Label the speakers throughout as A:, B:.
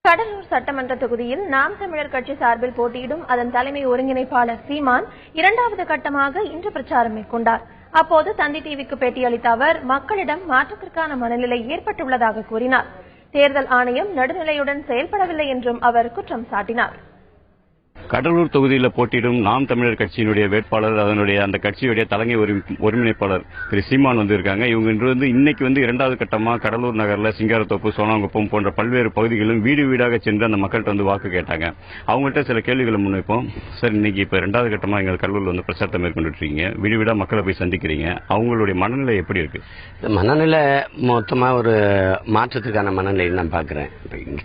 A: கடலூர் சட்டமன்ற தொகுதியில் நாம் தமிழர் கட்சி சார்பில் போட்டியிடும் அதன் தலைமை ஒருங்கிணைப்பாளர் சீமான் இரண்டாவது கட்டமாக இன்று பிரச்சாரம் மேற்கொண்டார். அப்போது தந்தி டிவிக்கு பேட்டியளித்த அவர் மக்களிடம் மாற்றத்திற்கான மனநிலை ஏற்பட்டுள்ளதாக கூறினார். தேர்தல் ஆணையம் நடுநிலையுடன் செயல்படவில்லை என்றும் அவர் குற்றம் சாட்டினார்.
B: கடலூர் தொகுதியில் போட்டியிடும் நாம் தமிழர் கட்சியினுடைய வேட்பாளர் அதனுடைய அந்த கட்சியுடைய தலைமை ஒருங்கிணைப்பாளர் திரு சீமான் வந்திருக்காங்க. இவங்க இன்று இன்னைக்கு இரண்டாவது கட்டமாக கடலூர் நகர்ல சிங்காரத்தோப்பு, சோனாங்குப்பம் போன்ற பல்வேறு பகுதிகளிலும் வீடு வீடாக சென்று அந்த மக்கள்கிட்ட வாக்கு கேட்டாங்க. அவங்கள்ட்ட சில கேள்விகளை முன்வைப்போம். சார், இன்னைக்கு இப்ப இரண்டாவது கட்டமாக எங்கள் கடலூர்ல பிரச்சாரத்தை மேற்கொண்டு இருக்கீங்க, வீடு வீடா மக்களை போய் சந்திக்கிறீங்க. அவங்களுடைய மனநிலை எப்படி இருக்கு?
C: மனநிலை மொத்தமா ஒரு மாற்றத்துக்கான மனநிலை நான் பாக்குறேன்.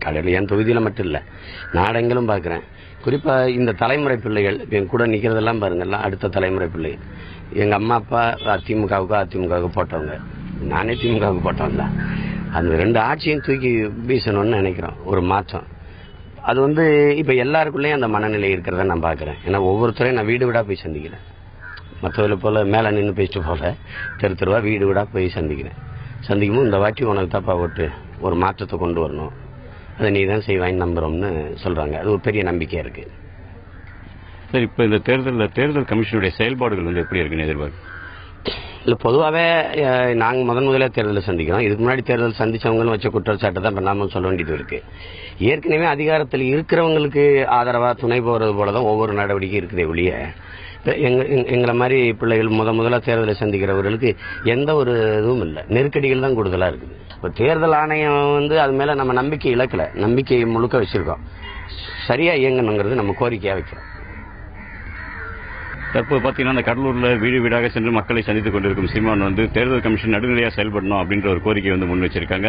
C: கடலூர் என் தொகுதியில மட்டும் இல்ல, நாடெங்கிலும் பாக்குறேன். குறிப்பா இந்த தலைமுறை பிள்ளைகள் என் கூட நிக்கிறதெல்லாம் பாருங்கலாம், அடுத்த தலைமுறை பிள்ளைகள். எங்க அம்மா அப்பா அதிமுகவுக்கு போட்டவங்க, நானே திமுகவுக்கு போட்டவங்க. அந்த ரெண்டு ஆட்சியும் தூக்கி வீசணும்னு நினைக்கிறோம். ஒரு மாற்றம் அது இப்ப எல்லாருக்குள்ளேயும் அந்த மனநிலை இருக்கிறத நான் பாக்குறேன். ஏன்னா ஒவ்வொருத்தரையும் நான் வீடு வீடா போய் சந்திக்கிறேன். மற்றவர்களை போல மேல நின்று பேசிட்டு போல தெருவா வீடு வீடா போய் சந்திக்கும் இந்த வாட்டி உனக்கு தப்பா ஓட்டு, ஒரு மாற்றத்தை கொண்டு வரணும், அதை நீ தான் செய்வாயின்னு நம்புறோம்னு சொல்றாங்க. அது ஒரு பெரிய நம்பிக்கையா இருக்கு.
B: சார், இப்ப இந்த தேர்தல் கமிஷனுடைய செயல்பாடுகள் எப்படி இருக்குன்னு எதிர்பார்க்கு?
C: இல்ல, பொதுவாகவே நாங்கள் முதல்ல தேர்தலை சந்திக்கிறோம். இதுக்கு முன்னாடி தேர்தல் சந்திச்சவங்களும் வச்ச குற்றச்சாட்டு தான் பண்ணாமல் சொல்ல வேண்டியது இருக்கு. ஏற்கனவே அதிகாரத்தில் இருக்கிறவங்களுக்கு ஆதரவா துணை போறது போலதான் ஒவ்வொரு நடவடிக்கை இருக்குதே ஒழிய, எங்களை மாதிரி பிள்ளைகள் முதல்ல தேர்தலை சந்திக்கிறவர்களுக்கு எந்த ஒரு இதுவும் இல்லை, நெருக்கடிகள் தான் கூடுதலா இருக்குது. இப்போ தேர்தல் ஆணையம் அது மேல நம்ம நம்பிக்கை இழக்கல, நம்பிக்கையை முழுக்க வச்சிருக்கோம். சரியா இயங்கணுங்கிறது நம்ம கோரிக்கையா வைக்கிறோம்.
B: தற்போது பார்த்தீங்கன்னா அந்த கடலூர்ல வீடு வீடாக சென்று மக்களை சந்தித்துக் கொண்டிருக்கும் சீமான் தேர்தல் கமிஷன் நடுநிலையாக செயல்படணும் அப்படின்ற ஒரு கோரிக்கை முன் வச்சிருக்காங்க.